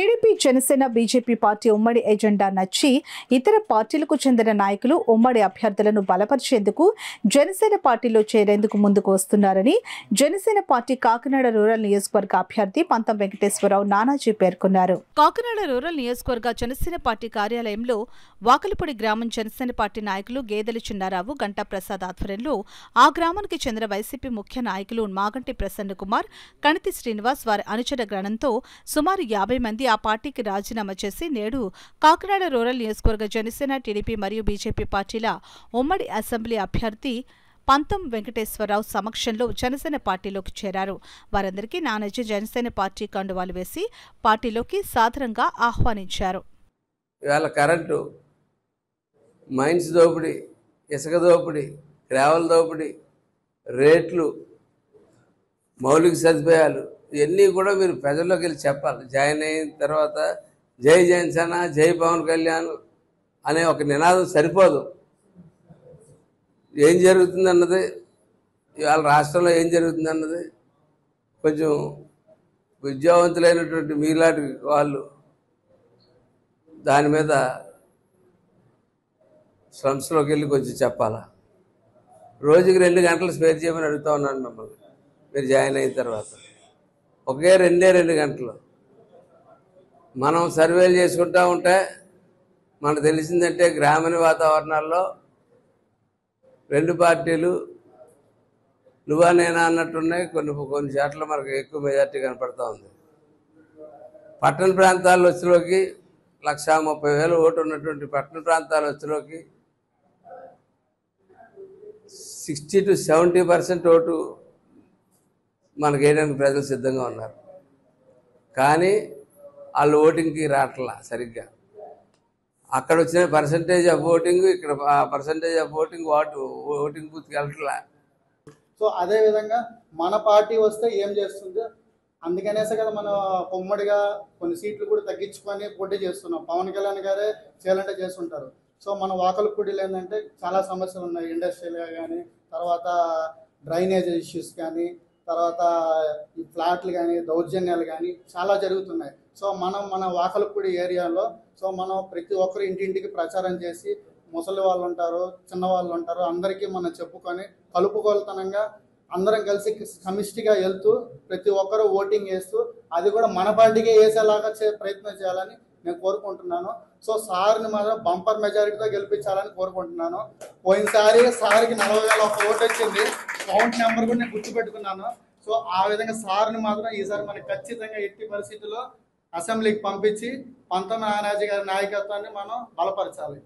TDP, Janasena, BJP party ఉమ్మడి agenda నచ్చి ఇతర పార్టీలకు చెందిన నాయకులు ఉమ్మడి అభ్యర్థులను బలపరిచేందుకు జనసేన పార్టీలో చేరేందుకు ముందుకు వస్తున్నారని జనసేన పార్టీ కాకినాడ రూరల్ నియోజకవర్గ అభ్యర్థి పంతం వెంకటేశ్వరరావు నానాజీ పేర్కొన్నారు. కాకినాడ రూరల్ నియోజకవర్గ జనసేన పార్టీ కార్యాలయంలో వాకలపూడి గ్రామం జనసేన పార్టీ నాయకులు గేదెల చిన్నారావు, గంటా ప్రసాద్ ఆధ్వర్యంలో ఆ గ్రామానికి చెందిన వైసీపీ ముఖ్య నాయకులు మాగంటి ప్రసన్న కుమార్, కణితి శ్రీనివాస్ వారి అనుచర గణంతో సుమారు 50 మంది ఆ పార్టీకి రాజీనామా చేసి నేడు కాకినాడ రూరల్ నియోజకవర్గ జనసేన, టీడీపీ మరియు బీజేపీ పార్టీల ఉమ్మడి అసెంబ్లీ అభ్యర్థి పంతం వెంకటేశ్వరరావు సమక్షంలో జనసేన పార్టీలోకి చేరారు. వారందరికీ నానాజీ జనసేన పార్టీ కండువాలు వేసి పార్టీలోకి సాదరంగా ఆహ్వానించారు. ఇవాళ కరెంటు, మైన్స్ దోపిడీ, ఇసుక దోపిడీ, గ్రావెల్ దోపిడీ, రేట్లు, మౌలిక సదుపాయాలు ఇవన్నీ కూడా మీరు ప్రజల్లోకి వెళ్ళి చెప్పాలి. జాయిన్ అయిన తర్వాత జై జనసేన, జై పవన్ కళ్యాణ్ అనే ఒక నినాదం సరిపోదు. ఏం జరుగుతుందన్నది, ఇవాళ రాష్ట్రంలో ఏం జరుగుతుందన్నది కొంచెం విద్యావంతులైనటువంటి మీలాంటి వాళ్ళు దాని మీద స్లమ్స్లోకి వెళ్ళి కొంచెం చెప్పాలా. రోజుకి 2 గంటలు స్పేర్ చేయమని అడుగుతూ ఉన్నాను మిమ్మల్ని. మీరు జాయిన్ అయిన తర్వాత ఒకే 2 గంటలు మనం సర్వేలు చేసుకుంటూ ఉంటే మనకు తెలిసిందంటే గ్రామీణ వాతావరణాల్లో 2 పార్టీలు నువ్వా నేనా అన్నట్టున్నాయి. కొన్ని చోట్ల మనకు ఎక్కువ మెజార్టీ కనపడుతూ ఉంది. పట్టణ ప్రాంతాల వచ్చేలోకి 1,30,000 ఓటు ఉన్నటువంటి పట్టణ ప్రాంతాల వచ్చేలోకి 60 to 70% ఓటు మనకు వేయడానికి ప్రజలు సిద్ధంగా ఉన్నారు. కానీ వాళ్ళు ఓటింగ్కి రావట్లా సరిగ్గా. అక్కడ వచ్చిన పర్సంటేజ్ ఆఫ్ ఓటింగ్, ఇక్కడ పర్సంటేజ్ ఆఫ్ ఓటింగ్ ఓటింగ్ బూత్కి వెళ్ళట్లా. సో అదేవిధంగా మన పార్టీ వస్తే ఏం చేస్తుంది, అందుకనేసే కదా మనం ఉమ్మడిగా కొన్ని సీట్లు కూడా తగ్గించుకొని పోటీ చేస్తున్నాం. పవన్ కళ్యాణ్ గారే చేయాలంటే చేస్తుంటారు. సో మన వాకలపూడిలో ఏంటంటే చాలా సమస్యలు ఉన్నాయి. ఇండస్ట్రియల్గా కానీ, తర్వాత డ్రైనేజ్ ఇష్యూస్ కానీ, తర్వాత ఈ ఫ్లాట్లు కానీ, దౌర్జన్యాలు కానీ చాలా జరుగుతున్నాయి. సో మన వాకలపూడి ఏరియాలో మనం ప్రతి ఒక్కరు ఇంటింటికి ప్రచారం చేసి, ముసలి వాళ్ళు ఉంటారు, చిన్నవాళ్ళు ఉంటారు, అందరికీ మనం చెప్పుకొని కలుపుకొలతనంగా అందరం కలిసి సమిష్టిగా వెళ్తూ ప్రతి ఒక్కరూ ఓటింగ్ వేస్తూ అది కూడా మన పార్టీకే వేసేలాగా ప్రయత్నం చేయాలని నేను కోరుకుంటున్నాను. సో సార్ని మాత్రం బంపర్ మెజారిటీతో గెలిపించాలని కోరుకుంటున్నాను. పోయినసారి సార్కి 40,000 ఓటు వచ్చింది. కౌంట్ నెంబర్ కూడా నేను గుర్తుపెట్టుకున్నాను. సో ఆ విధంగా సార్ని మాత్రం ఈసారి మనకి ఖచ్చితంగా ఎట్టి పరిస్థితుల్లో అసెంబ్లీకి పంపించి పంతం నానాజీ గారి నాయకత్వాన్ని మనం బలపరచాలి.